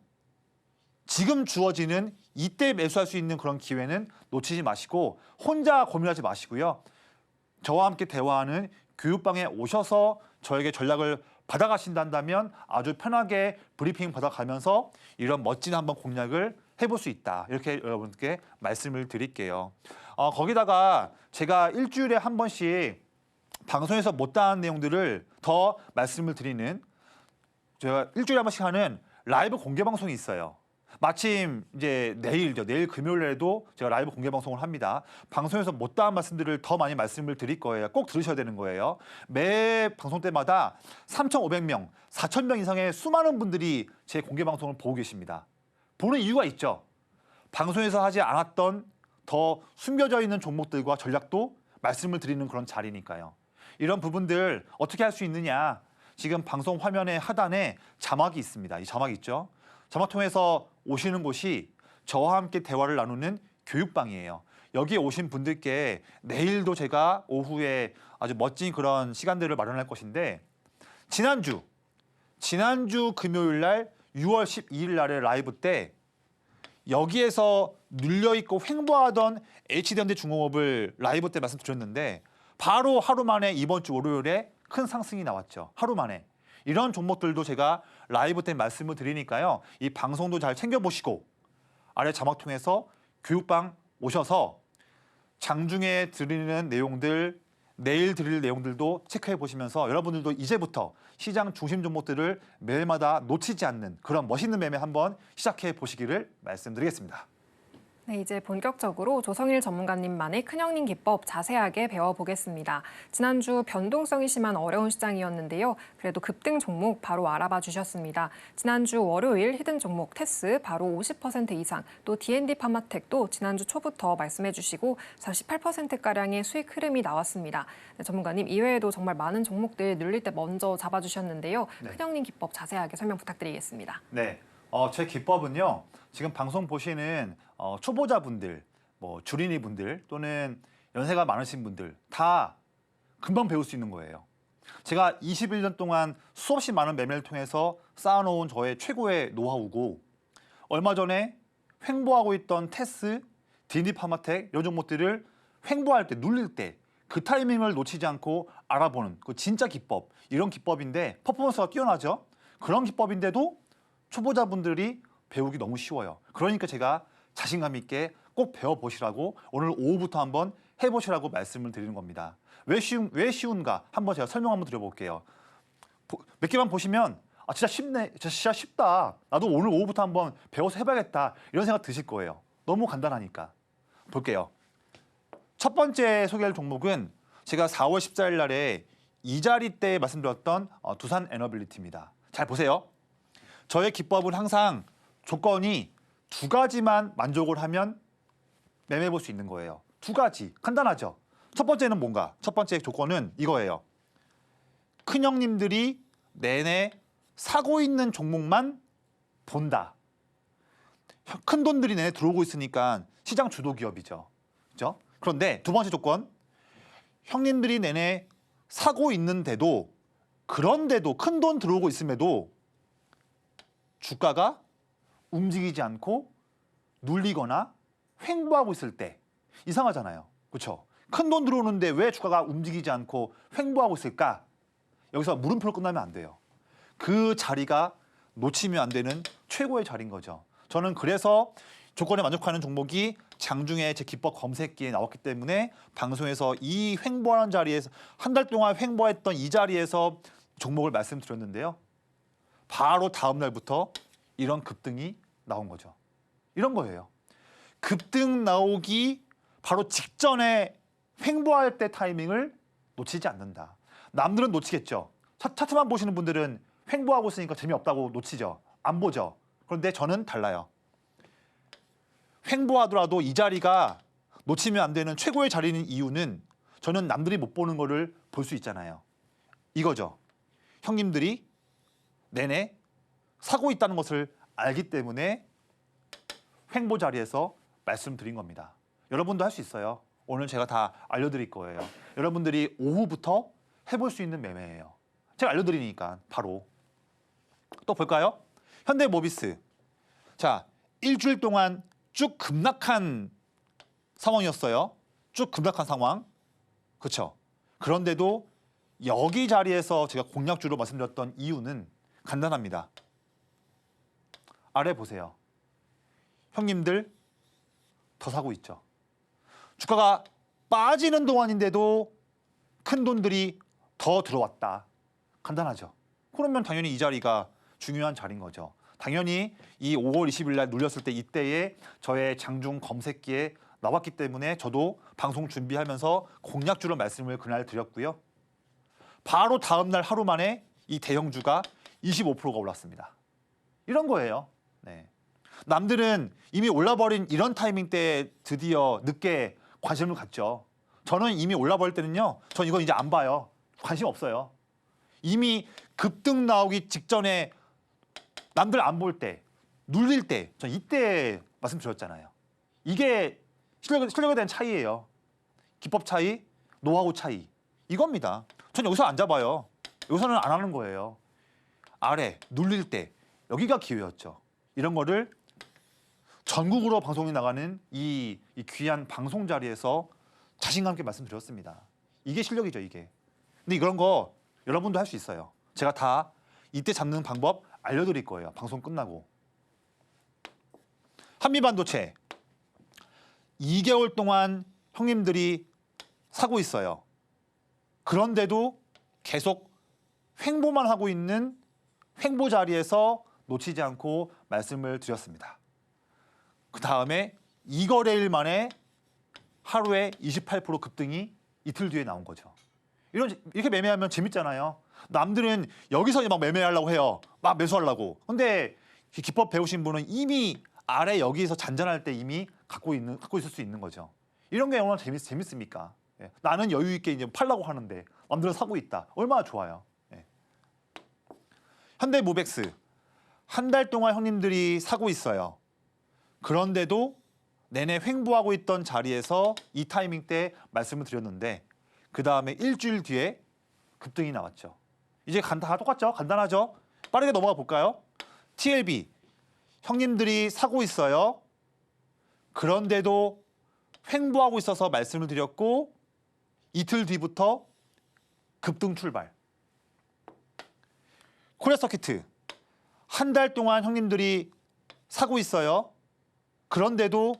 지금 주어지는 이때 매수할 수 있는 그런 기회는 놓치지 마시고 혼자 고민하지 마시고요. 저와 함께 대화하는 교육방에 오셔서 저에게 전략을 받아가신다면 아주 편하게 브리핑 받아가면서 이런 멋진 한번 공략을 해볼 수 있다. 이렇게 여러분께 말씀을 드릴게요. 거기다가 제가 일주일에 한 번씩 방송에서 못다한 내용들을 더 말씀을 드리는 제가 일주일에 한 번씩 하는 라이브 공개 방송이 있어요. 마침 이제 내일죠. 내일 금요일에도 제가 라이브 공개 방송을 합니다. 방송에서 못다한 말씀들을 더 많이 말씀을 드릴 거예요. 꼭 들으셔야 되는 거예요. 매 방송 때마다 3,500명, 4,000명 이상의 수많은 분들이 제 공개 방송을 보고 계십니다. 보는 이유가 있죠. 방송에서 하지 않았던 더 숨겨져 있는 종목들과 전략도 말씀을 드리는 그런 자리니까요. 이런 부분들 어떻게 할 수 있느냐. 지금 방송 화면의 하단에 자막이 있습니다. 이 자막 있죠. 자막 통해서 오시는 곳이 저와 함께 대화를 나누는 교육방이에요. 여기에 오신 분들께 내일도 제가 오후에 아주 멋진 그런 시간들을 마련할 것인데 지난주 금요일 날 6월 12일 날의 라이브 때 여기에서 눌려있고 횡보하던 HD현대중공업을 라이브 때 말씀드렸는데 바로 하루 만에 이번 주 월요일에 큰 상승이 나왔죠. 하루 만에. 이런 종목들도 제가 라이브 때 말씀을 드리니까요. 이 방송도 잘 챙겨보시고 아래 자막 통해서 교육방 오셔서 장중에 드리는 내용들, 내일 드릴 내용들도 체크해 보시면서 여러분들도 이제부터 시장 중심 종목들을 매일마다 놓치지 않는 그런 멋있는 매매 한번 시작해 보시기를 말씀드리겠습니다. 네, 이제 본격적으로 조성일 전문가님만의 큰형님 기법 자세하게 배워보겠습니다. 지난주 변동성이 심한 어려운 시장이었는데요. 그래도 급등 종목 바로 알아봐 주셨습니다. 지난주 월요일 히든 종목 테스 바로 50% 이상, 또 D&D 파마텍도 지난주 초부터 말씀해 주시고 48%가량의 수익 흐름이 나왔습니다. 네, 전문가님 이외에도 정말 많은 종목들 늘릴 때 먼저 잡아주셨는데요. 네. 큰형님 기법 자세하게 설명 부탁드리겠습니다. 네, 제 기법은요. 지금 방송 보시는 초보자분들, 뭐 주린이 분들 또는 연세가 많으신 분들 다 금방 배울 수 있는 거예요. 제가 21년 동안 수없이 많은 매매를 통해서 쌓아놓은 저의 최고의 노하우고 얼마 전에 횡보하고 있던 테스, D&D 파마텍 이런 종목들을 횡보할 때, 눌릴 때 그 타이밍을 놓치지 않고 알아보는 그 진짜 기법. 이런 기법인데 퍼포먼스가 뛰어나죠. 그런 기법인데도 초보자분들이 배우기 너무 쉬워요. 그러니까 제가 자신감 있게 꼭 배워보시라고 오늘 오후부터 한번 해보시라고 말씀을 드리는 겁니다. 왜 쉬운가? 한번 제가 설명 한번 드려볼게요. 몇 개만 보시면 진짜 쉽네, 진짜 쉽다. 나도 오늘 오후부터 한번 배워서 해봐야겠다. 이런 생각 드실 거예요. 너무 간단하니까. 볼게요. 첫 번째 소개할 종목은 제가 4월 14일 날에 이 자리 때 말씀드렸던 두산 에너빌리티입니다. 잘 보세요. 저의 기법은 항상 조건이 두 가지만 만족을 하면 매매해 볼 수 있는 거예요. 두 가지. 간단하죠? 첫 번째는 뭔가? 첫 번째 조건은 이거예요. 큰형님들이 내내 사고 있는 종목만 본다. 큰 돈들이 내내 들어오고 있으니까 시장 주도 기업이죠. 그렇죠? 그런데 두 번째 조건. 형님들이 내내 사고 있는데도 그런데도 큰 돈 들어오고 있음에도 주가가 움직이지 않고 눌리거나 횡보하고 있을 때 이상하잖아요. 그렇죠? 큰 돈 들어오는데 왜 주가가 움직이지 않고 횡보하고 있을까? 여기서 물음표로 끝나면 안 돼요. 그 자리가 놓치면 안 되는 최고의 자리인 거죠. 저는 그래서 조건에 만족하는 종목이 장중에 제 기법 검색기에 나왔기 때문에 방송에서 이 횡보하는 자리에서 한 달 동안 횡보했던 이 자리에서 종목을 말씀드렸는데요. 바로 다음 날부터 이런 급등이 나온 거죠. 이런 거예요. 급등 나오기 바로 직전에 횡보할 때 타이밍을 놓치지 않는다. 남들은 놓치겠죠. 차트만 보시는 분들은 횡보하고 있으니까 재미없다고 놓치죠. 안 보죠. 그런데 저는 달라요. 횡보하더라도 이 자리가 놓치면 안 되는 최고의 자리인 이유는 저는 남들이 못 보는 거를 볼 수 있잖아요. 이거죠. 형님들이 내내 사고 있다는 것을 알기 때문에 횡보 자리에서 말씀드린 겁니다. 여러분도 할 수 있어요. 오늘 제가 다 알려드릴 거예요. 여러분들이 오후부터 해볼 수 있는 매매예요. 제가 알려드리니까 바로. 또 볼까요? 현대모비스. 자, 일주일 동안 쭉 급락한 상황이었어요. 쭉 급락한 상황. 그렇죠? 그런데도 여기 자리에서 제가 공략주로 말씀드렸던 이유는 간단합니다. 아래 보세요. 형님들 더 사고 있죠. 주가가 빠지는 동안인데도 큰 돈들이 더 들어왔다. 간단하죠. 그러면 당연히 이 자리가 중요한 자리인 거죠. 당연히 이 5월 20일 날 눌렸을 때 이때에 저의 장중 검색기에 나왔기 때문에 저도 방송 준비하면서 공략주로 말씀을 그날 드렸고요. 바로 다음 날 하루 만에 이 대형주가 25%가 올랐습니다. 이런 거예요. 네. 남들은 이미 올라버린 이런 타이밍 때 드디어 늦게 관심을 갖죠. 저는 이미 올라버릴 때는요. 전 이거 이제 안 봐요. 관심 없어요. 이미 급등 나오기 직전에 남들 안 볼 때, 눌릴 때, 전 이때 말씀드렸잖아요. 이게 실력에 대한 차이예요. 기법 차이, 노하우 차이. 이겁니다. 전 여기서 안 잡아요. 여기서는 안 하는 거예요. 아래, 눌릴 때, 여기가 기회였죠. 이런 거를 전국으로 방송이 나가는 이 귀한 방송 자리에서 자신감 있게 말씀드렸습니다. 이게 실력이죠, 이게. 근데 이런 거 여러분도 할 수 있어요. 제가 다 이때 잡는 방법 알려드릴 거예요. 방송 끝나고. 한미반도체. 2개월 동안 형님들이 사고 있어요. 그런데도 계속 횡보만 하고 있는 횡보 자리에서 놓치지 않고 말씀을 드렸습니다. 그 다음에 2거래일 만에 하루에 28% 급등이 이틀 뒤에 나온 거죠. 이렇게 매매하면 재밌잖아요. 남들은 여기서 막 매매하려고 해요. 막 매수하려고. 근데 기법 배우신 분은 이미 아래 여기서 잔잔할 때 이미 갖고 있을 수 있는 거죠. 이런 게 얼마나 재밌습니까? 예. 나는 여유 있게 이제 팔려고 하는데 남들은 사고 있다. 얼마나 좋아요. 예. 현대모백스. 한 달 동안 형님들이 사고 있어요. 그런데도 내내 횡보하고 있던 자리에서 이 타이밍 때 말씀을 드렸는데 그 다음에 일주일 뒤에 급등이 나왔죠. 이제 다 똑같죠? 간단하죠? 빠르게 넘어가 볼까요? TLB. 형님들이 사고 있어요. 그런데도 횡보하고 있어서 말씀을 드렸고 이틀 뒤부터 급등 출발. 코리아서키트. 한 달 동안 형님들이 사고 있어요. 그런데도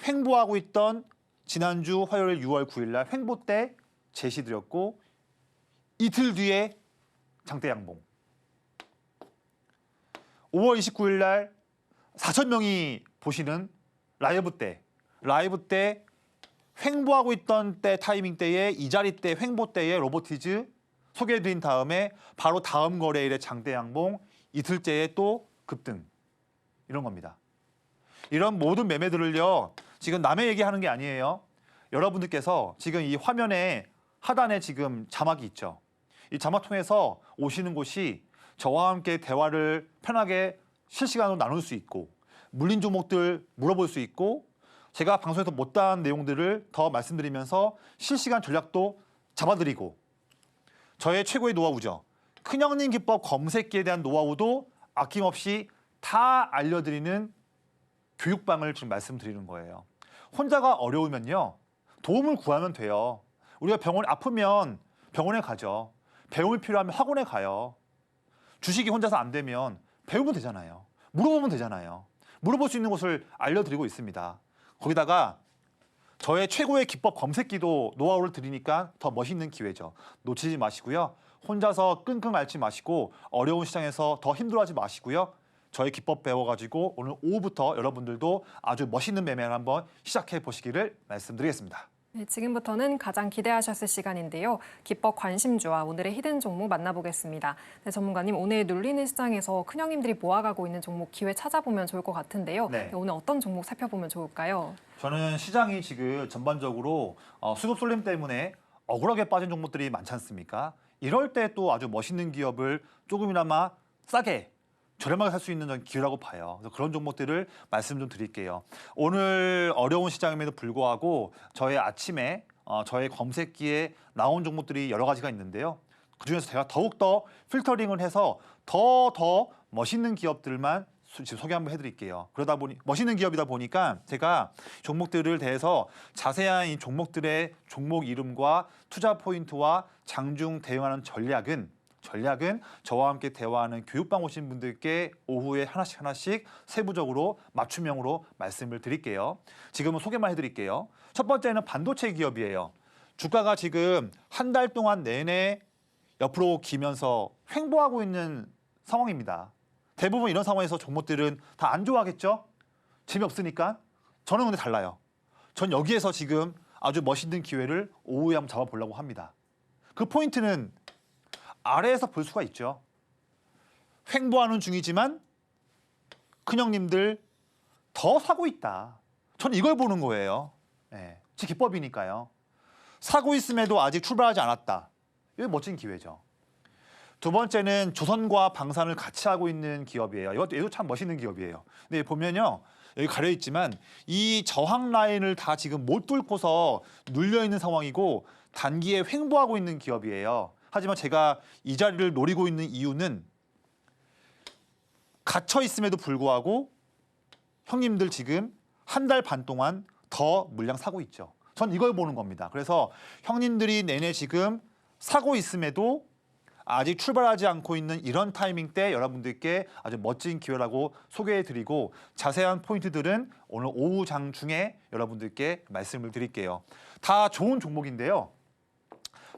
횡보하고 있던 지난주 화요일 6월 9일 날 횡보 때 제시드렸고 이틀 뒤에 장대 양봉. 5월 29일 날 4,000명이 보시는 라이브 때 횡보하고 있던 때 타이밍 때에 이 자리 때 횡보 때에 로보티즈 소개해드린 다음에 바로 다음 거래일에 장대 양봉 이틀째에 또 급등. 이런 겁니다. 이런 모든 매매들을요. 지금 남의 얘기하는 게 아니에요. 여러분들께서 지금 이 화면에 하단에 지금 자막이 있죠. 이 자막 통해서 오시는 곳이 저와 함께 대화를 편하게 실시간으로 나눌 수 있고 물린 종목들 물어볼 수 있고 제가 방송에서 못다한 내용들을 더 말씀드리면서 실시간 전략도 잡아드리고 저의 최고의 노하우죠. 큰형님 기법 검색기에 대한 노하우도 아낌없이 다 알려드리는 교육방을 지금 말씀드리는 거예요. 혼자가 어려우면요. 도움을 구하면 돼요. 우리가 아프면 병원에 가죠. 배움이 필요하면 학원에 가요. 주식이 혼자서 안 되면 배우면 되잖아요. 물어보면 되잖아요. 물어볼 수 있는 곳을 알려드리고 있습니다. 거기다가 저의 최고의 기법 검색기도 노하우를 드리니까 더 멋있는 기회죠. 놓치지 마시고요. 혼자서 끙끙 앓지 마시고 어려운 시장에서 더 힘들어하지 마시고요. 저의 기법 배워가지고 오늘 오후부터 여러분들도 아주 멋있는 매매를 한번 시작해 보시기를 말씀드리겠습니다. 네, 지금부터는 가장 기대하셨을 시간인데요. 기법 관심주와 오늘의 히든 종목 만나보겠습니다. 네, 전문가님, 오늘 눌리는 시장에서 큰형님들이 모아가고 있는 종목 기회 찾아보면 좋을 것 같은데요. 네. 네, 오늘 어떤 종목 살펴보면 좋을까요? 저는 시장이 지금 전반적으로 수급 쏠림 때문에 억울하게 빠진 종목들이 많지 않습니까? 이럴 때 또 아주 멋있는 기업을 조금이나마 싸게 저렴하게 살 수 있는 기회라고 봐요. 그래서 그런 종목들을 말씀 좀 드릴게요. 오늘 어려운 시장임에도 불구하고 저의 아침에 저의 검색기에 나온 종목들이 여러 가지가 있는데요. 그중에서 제가 더욱더 필터링을 해서 더 멋있는 기업들만 지금 소개 한번 해드릴게요. 그러다 보니 멋있는 기업이다 보니까 제가 종목들을 대해서 자세한 이 종목들의 종목 이름과 투자 포인트와 장중 대응하는 전략은 저와 함께 대화하는 교육방 오신 분들께 오후에 하나씩 세부적으로 맞춤형으로 말씀을 드릴게요. 지금은 소개만 해드릴게요. 첫 번째는 반도체 기업이에요. 주가가 지금 한 달 동안 내내 옆으로 기면서 횡보하고 있는 상황입니다. 대부분 이런 상황에서 종목들은 다 안 좋아하겠죠? 재미없으니까. 저는 근데 달라요. 전 여기에서 지금 아주 멋있는 기회를 오후에 한번 잡아보려고 합니다. 그 포인트는 아래에서 볼 수가 있죠. 횡보하는 중이지만 큰형님들 더 사고 있다. 저는 이걸 보는 거예요. 네, 제 기법이니까요. 사고 있음에도 아직 출발하지 않았다. 이거 멋진 기회죠. 두 번째는 조선과 방산을 같이 하고 있는 기업이에요. 이것도 참 멋있는 기업이에요. 근데 보면요. 여기 가려 있지만 이 저항 라인을 다 지금 못 뚫고서 눌려 있는 상황이고 단기에 횡보하고 있는 기업이에요. 하지만 제가 이 자리를 노리고 있는 이유는 갇혀 있음에도 불구하고 형님들 지금 한 달 반 동안 더 물량 사고 있죠. 전 이걸 보는 겁니다. 그래서 형님들이 내내 지금 사고 있음에도 아직 출발하지 않고 있는 이런 타이밍 때 여러분들께 아주 멋진 기회라고 소개해드리고 자세한 포인트들은 오늘 오후 장중에 여러분들께 말씀을 드릴게요. 다 좋은 종목인데요.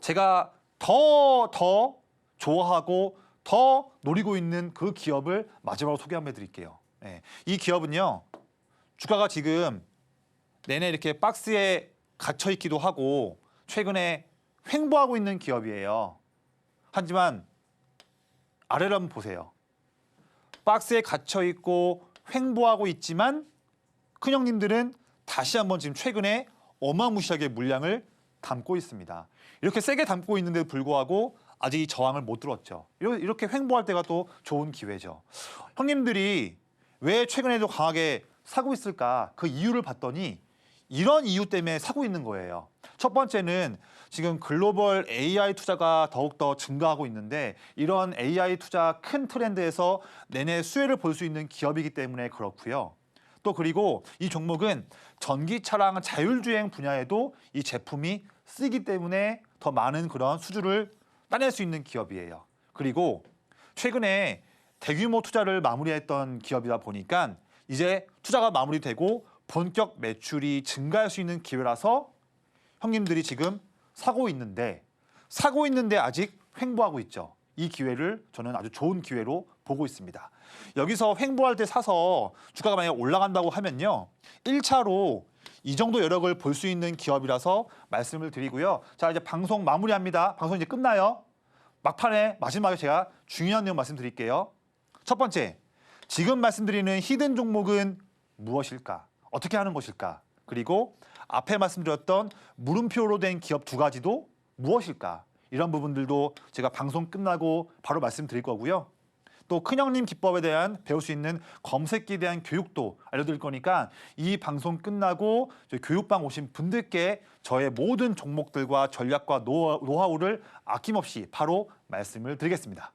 제가 더 좋아하고 더 노리고 있는 그 기업을 마지막으로 소개 한번 해드릴게요. 네. 이 기업은요. 주가가 지금 내내 이렇게 박스에 갇혀 있기도 하고 최근에 횡보하고 있는 기업이에요. 하지만 아래를 한번 보세요. 박스에 갇혀 있고 횡보하고 있지만 큰형님들은 다시 한번 지금 최근에 어마무시하게 물량을 담고 있습니다. 이렇게 세게 담고 있는데도 불구하고 아직 이 저항을 못 뚫었죠. 이렇게 횡보할 때가 또 좋은 기회죠. 형님들이 왜 최근에도 강하게 사고 있을까? 그 이유를 봤더니 이런 이유 때문에 사고 있는 거예요. 첫 번째는 지금 글로벌 AI 투자가 더욱더 증가하고 있는데 이런 AI 투자 큰 트렌드에서 내내 수혜를 볼 수 있는 기업이기 때문에 그렇고요. 또 그리고 이 종목은 전기차랑 자율주행 분야에도 이 제품이 쓰이기 때문에 더 많은 그런 수주를 따낼 수 있는 기업이에요. 그리고 최근에 대규모 투자를 마무리했던 기업이다 보니까 이제 투자가 마무리되고 본격 매출이 증가할 수 있는 기회라서 형님들이 지금 사고 있는데 아직 횡보하고 있죠. 이 기회를 저는 아주 좋은 기회로 보고 있습니다. 여기서 횡보할 때 사서 주가가 만약에 올라간다고 하면요. 1차로 이 정도 여력을 볼 수 있는 기업이라서 말씀을 드리고요. 자, 이제 방송 마무리합니다. 방송 이제 끝나요. 막판에 마지막에 제가 중요한 내용 말씀드릴게요. 첫 번째, 지금 말씀드리는 히든 종목은 무엇일까? 어떻게 하는 것일까? 그리고 앞에 말씀드렸던 물음표로 된 기업 두 가지도 무엇일까? 이런 부분들도 제가 방송 끝나고 바로 말씀드릴 거고요. 또 큰형님 기법에 대한 배울 수 있는 검색기에 대한 교육도 알려드릴 거니까 이 방송 끝나고 저희 교육방 오신 분들께 저의 모든 종목들과 전략과 노하우를 아낌없이 바로 말씀을 드리겠습니다.